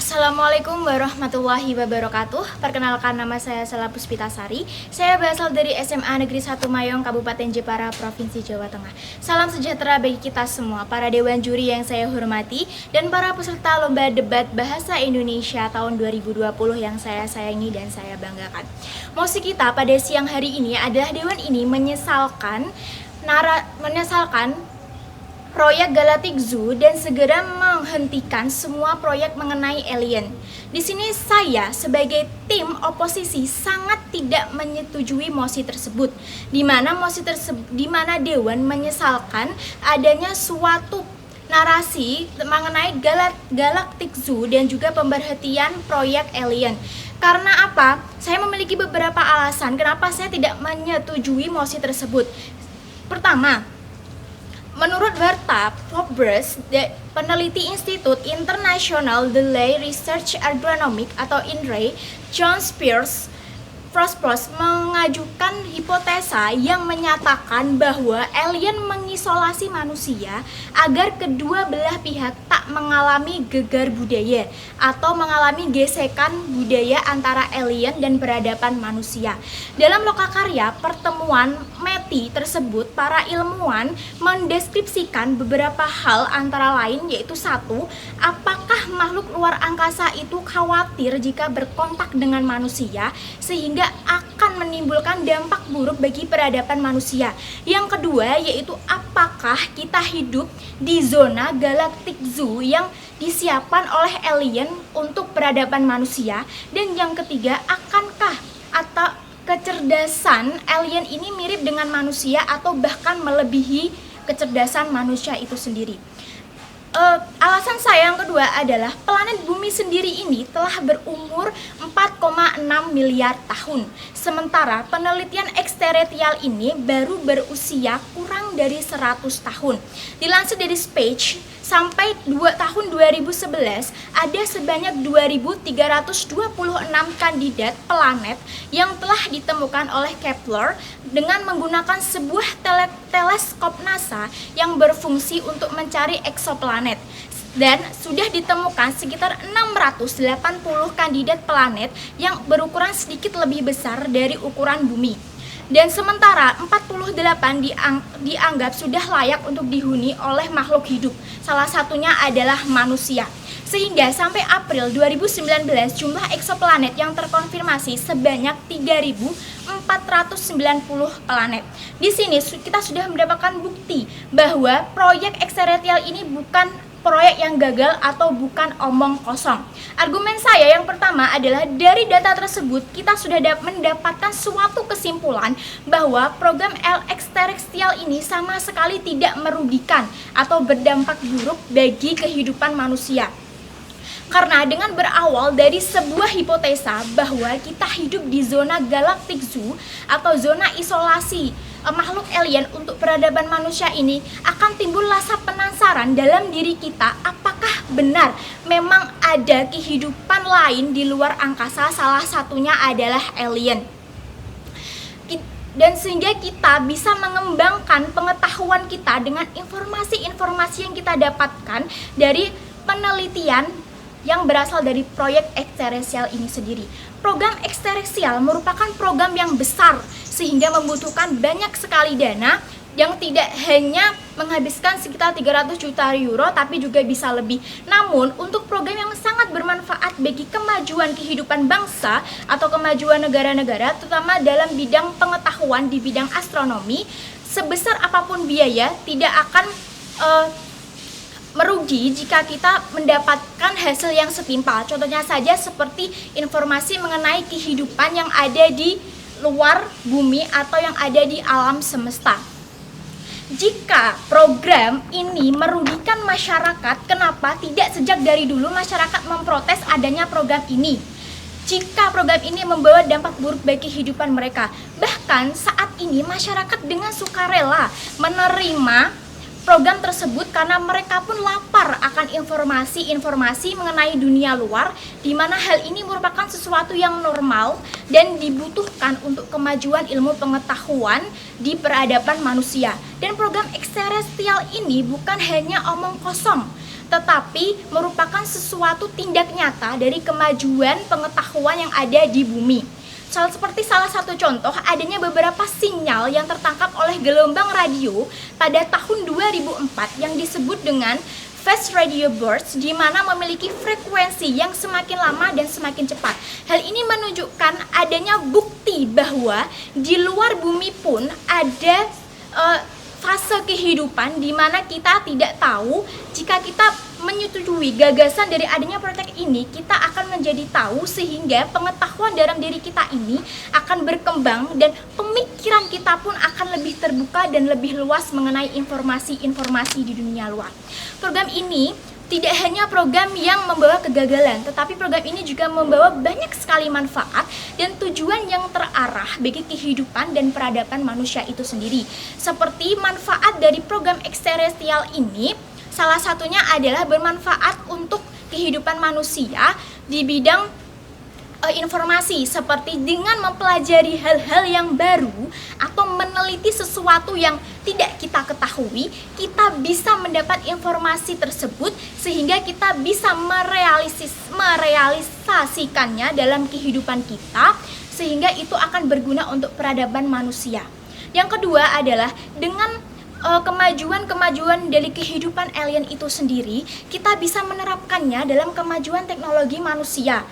Assalamualaikum warahmatullahi wabarakatuh. Perkenalkan, nama saya Sela Puspitasari. Saya berasal dari SMA Negeri 1 Mayong, Kabupaten Jepara, Provinsi Jawa Tengah. Salam sejahtera bagi kita semua, para dewan juri yang saya hormati, dan para peserta lomba debat bahasa Indonesia tahun 2020 yang saya sayangi dan saya banggakan. Mosi kita pada siang hari ini adalah dewan ini menyesalkan proyek Galactic Zoo dan segera menghentikan semua proyek mengenai alien. Di sini saya sebagai tim oposisi sangat tidak menyetujui mosi tersebut, di mana dewan menyesalkan adanya suatu narasi mengenai Galactic Zoo dan juga pemberhentian proyek alien. Karena apa? Saya memiliki beberapa alasan kenapa saya tidak menyetujui mosi tersebut. Pertama, menurut Warta Forbes, peneliti Institut International Delay Research Agronomic atau INRAE, John Spears mengajukan hipotesa yang menyatakan bahwa alien mengisolasi manusia agar kedua belah pihak tak mengalami gegar budaya atau mengalami gesekan budaya antara alien dan peradaban manusia. Dalam lokakarya pertemuan METI tersebut, para ilmuwan mendeskripsikan beberapa hal antara lain, yaitu satu, apakah makhluk luar angkasa itu khawatir jika berkontak dengan manusia sehingga akan menimbulkan dampak buruk bagi peradaban manusia. Yang kedua, yaitu apakah kita hidup di zona Galactic Zoo yang disiapkan oleh alien untuk peradaban manusia. Dan yang ketiga, akankah atau kecerdasan alien ini mirip dengan manusia atau bahkan melebihi kecerdasan manusia itu sendiri. Alasan saya yang kedua adalah planet bumi sendiri ini telah berumur 4,6 miliar tahun. Sementara penelitian eksteretial ini baru berusia kurang dari 100 tahun. Dilansir dari Space, sampai tahun 2011 ada sebanyak 2.326 kandidat planet yang telah ditemukan oleh Kepler dengan menggunakan sebuah teleskop NASA yang berfungsi untuk mencari eksoplanet. Dan sudah ditemukan sekitar 680 kandidat planet yang berukuran sedikit lebih besar dari ukuran bumi. Dan sementara 48 dianggap sudah layak untuk dihuni oleh makhluk hidup. Salah satunya adalah manusia. Sehingga sampai April 2019 jumlah eksoplanet yang terkonfirmasi sebanyak 3.490 planet. Di sini kita sudah mendapatkan bukti bahwa proyek eksteretial ini bukan proyek yang gagal atau bukan omong kosong. Argumen saya yang pertama adalah dari data tersebut kita sudah mendapatkan suatu kesimpulan bahwa program eksterestial ini sama sekali tidak merugikan atau berdampak buruk bagi kehidupan manusia. Karena dengan berawal dari sebuah hipotesa bahwa kita hidup di zona Galactic Zoo atau zona isolasi makhluk alien untuk peradaban manusia ini, akan timbul rasa penasaran dalam diri kita, apakah benar memang ada kehidupan lain di luar angkasa, salah satunya adalah alien. Dan sehingga kita bisa mengembangkan pengetahuan kita dengan informasi-informasi yang kita dapatkan dari penelitian yang berasal dari proyek eksteresial ini sendiri. Program eksteresial merupakan program yang besar sehingga membutuhkan banyak sekali dana yang tidak hanya menghabiskan sekitar 300 juta euro tapi juga bisa lebih. Namun untuk program yang sangat bermanfaat bagi kemajuan kehidupan bangsa atau kemajuan negara-negara, terutama dalam bidang pengetahuan di bidang astronomi, sebesar apapun biaya tidak akan merugi jika kita mendapatkan hasil yang setimpal. Contohnya saja seperti informasi mengenai kehidupan yang ada di luar bumi atau yang ada di alam semesta. Jika program ini merugikan masyarakat, kenapa tidak sejak dari dulu masyarakat memprotes adanya program ini? Jika program ini membawa dampak buruk bagi kehidupan mereka, bahkan saat ini masyarakat dengan sukarela menerima program tersebut karena mereka pun lapar akan informasi-informasi mengenai dunia luar, di mana hal ini merupakan sesuatu yang normal dan dibutuhkan untuk kemajuan ilmu pengetahuan di peradaban manusia. Dan program eksterestial ini bukan hanya omong kosong, tetapi merupakan sesuatu tindak nyata dari kemajuan pengetahuan yang ada di bumi. Seperti salah satu contoh, adanya beberapa sinyal yang tertangkap oleh gelombang radio pada tahun 2004 yang disebut dengan fast radio bursts, di mana memiliki frekuensi yang semakin lama dan semakin cepat. Hal ini menunjukkan adanya bukti bahwa di luar bumi pun ada fase kehidupan di mana kita tidak tahu. Jika kita menyetujui gagasan dari adanya proyek ini, kita akan menjadi tahu, sehingga pengetahuan dalam diri kita ini akan berkembang dan pemikiran kita pun akan lebih terbuka dan lebih luas mengenai informasi-informasi di dunia luar. Program ini tidak hanya program yang membawa kegagalan, tetapi program ini juga membawa banyak sekali manfaat dan tujuan yang terarah bagi kehidupan dan peradaban manusia itu sendiri. Seperti manfaat dari program eksterestial ini, salah satunya adalah bermanfaat untuk kehidupan manusia di bidang informasi, seperti dengan mempelajari hal-hal yang baru atau meneliti sesuatu yang tidak kita ketahui, kita bisa mendapat informasi tersebut sehingga kita bisa merealisasikannya dalam kehidupan kita, sehingga itu akan berguna untuk peradaban manusia. Yang kedua adalah dengan kemajuan dari kehidupan alien itu sendiri, kita bisa menerapkannya dalam kemajuan teknologi manusia.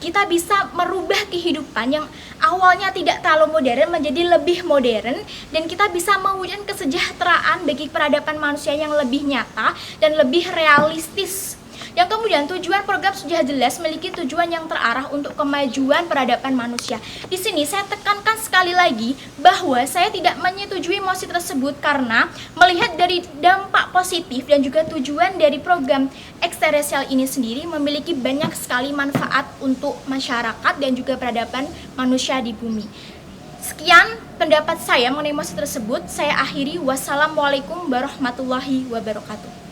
Kita bisa merubah kehidupan yang awalnya tidak terlalu modern menjadi lebih modern, dan kita bisa mewujudkan kesejahteraan bagi peradaban manusia yang lebih nyata dan lebih realistis. Yang kemudian tujuan program sudah jelas memiliki tujuan yang terarah untuk kemajuan peradaban manusia. Di sini saya tekankan sekali lagi bahwa saya tidak menyetujui mosi tersebut karena melihat dari dampak positif dan juga tujuan dari program eksteresial ini sendiri memiliki banyak sekali manfaat untuk masyarakat dan juga peradaban manusia di bumi. Sekian pendapat saya mengenai mosi tersebut. Saya akhiri. Wassalamualaikum warahmatullahi wabarakatuh.